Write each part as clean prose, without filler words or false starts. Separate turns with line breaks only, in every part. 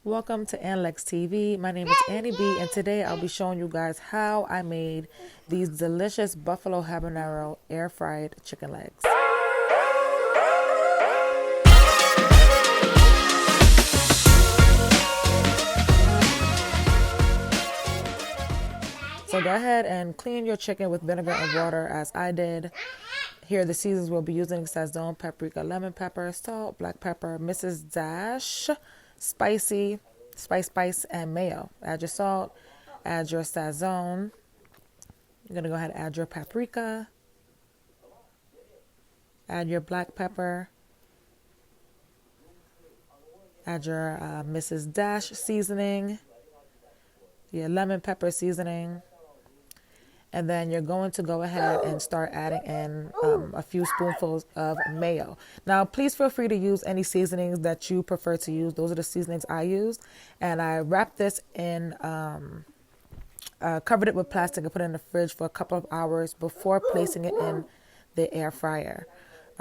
Welcome to Anlex TV. My name is Annie B, and today I'll be showing you guys how I made these delicious Buffalo Habanero air fried chicken legs. So go ahead and clean your chicken with vinegar and water as I did. Here the seasons we'll be using: sazon, paprika, lemon pepper, salt, black pepper, Mrs. Dash, spicy, spice, and mayo. Add your salt, add your sazon. You're going to go ahead and add your paprika, add your black pepper, add your Mrs. Dash seasoning, your lemon pepper seasoning. And then you're going to go ahead and start adding in a few spoonfuls of mayo. Now, please feel free to use any seasonings that you prefer to use. Those are the seasonings I used. And I wrapped this in, covered it with plastic and put it in the fridge for a couple of hours before placing it in the air fryer.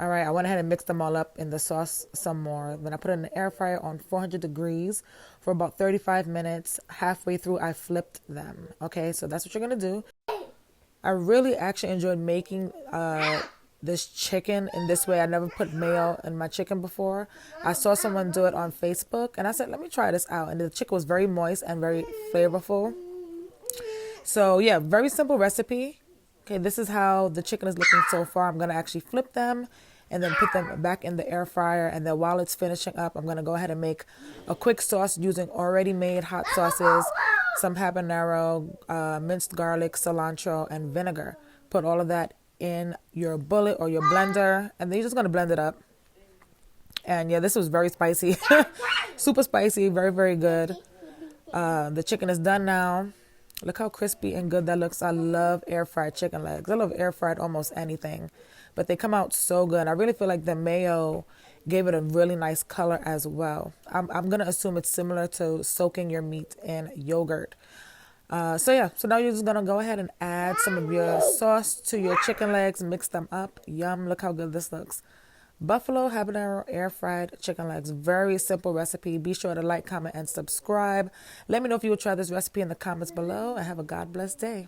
All right, I went ahead and mixed them all up in the sauce some more. Then I put it in the air fryer on 400 degrees for about 35 minutes. Halfway through, I flipped them. Okay, so that's what you're going to do. I really actually enjoyed making this chicken in this way. I never put mayo in my chicken before. I saw someone do it on Facebook, and I said, let me try this out. And the chicken was very moist and very flavorful. So, yeah, very simple recipe. Okay, this is how the chicken is looking so far. I'm going to actually flip them and then put them back in the air fryer. And then while it's finishing up, I'm going to go ahead and make a quick sauce using already made hot sauces, some habanero, minced garlic, cilantro, and vinegar. Put all of that in your bullet or your blender, and then you're just going to blend it up. And yeah, this was very spicy, super spicy, very, very good. The chicken is done now. Look how crispy and good that looks. I love air fried chicken legs. I love air fried almost anything, but they come out so good. I really feel like the mayo gave it a really nice color as well. I'm going to assume it's similar to soaking your meat in yogurt. So now you're just going to go ahead and add some of your sauce to your chicken legs, mix them up. Yum, look how good this looks. Buffalo Habanero air fried chicken legs. Very simple recipe. Be sure to like, comment, and subscribe. Let me know if you will try this recipe in the comments below, and have a God bless day.